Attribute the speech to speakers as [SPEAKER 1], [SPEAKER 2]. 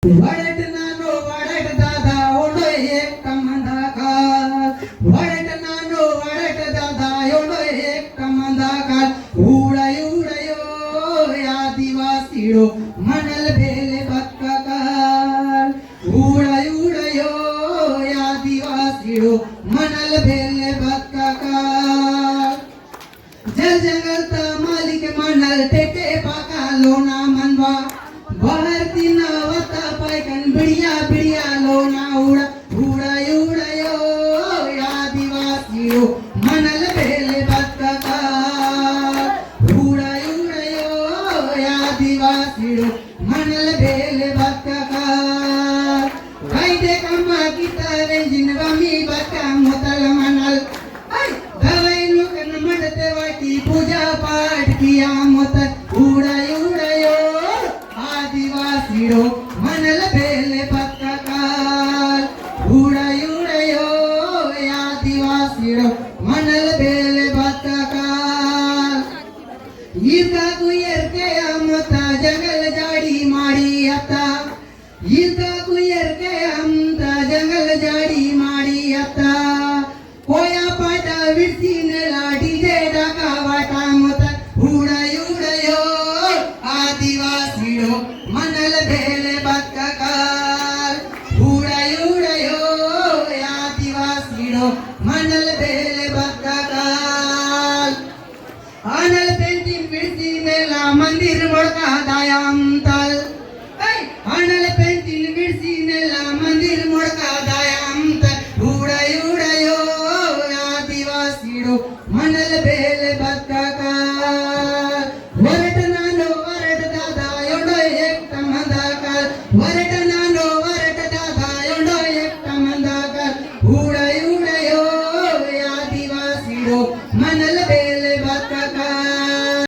[SPEAKER 1] वडट नानो वडट दादा ओढो एक मंदा काल वडट नानो वडट दादा ओढो एक मंदा काल उडयो आदिवासीडो मनल भेले बक्का काल उडयो आदिवासीडो मनल भेले बक्का काल जल जंगलता मालिक मनल टेटे पाका लोना मनवा भारती नावता पायकन बिड़िया बिड़िया लोना उड़ा उड़यो आदिवासियों मनल भेले बक्का काल उड़यो आदिवासियों मनल भेले बक्का काल कायदे कम्मा किता रेंजिन मी बक्का मोतल मनल दवाई नुकन मंडते वाटी पूजा पाठ किया मोतल उड़यो आदिवासीडो मनल भेले बक्का काल उड़यो आदिवासीडो मनल भेले बक्का काल ईर्का कुयर के अमता जंगल जाड़ी माड़ी अता ईर्का कुयर के अमता जंगल जाड़ी माड़ी अता कोया पाटा विरसी ने लाडी जे डाका वाटा मोता उड़यो आदिवासीडो मनल भेले बक्का काल उड़यो आदिवासीडो मनल भेले बक्का काल आनल पेंटिंग विरसी नेला मंदिर मोड़का दायाम तल आनल पेंटिंग विरसी नेला मंदिर मोड़का दायाम तल उड़यो आदिवासीडो मनल भेले बक्का काल वरट नानो वरट दादा योडो एक मंदा काल वरट नानो वरट दादा योडो एक मंदा काल उड़यो आदिवासीडो मनल भेले बक्का काल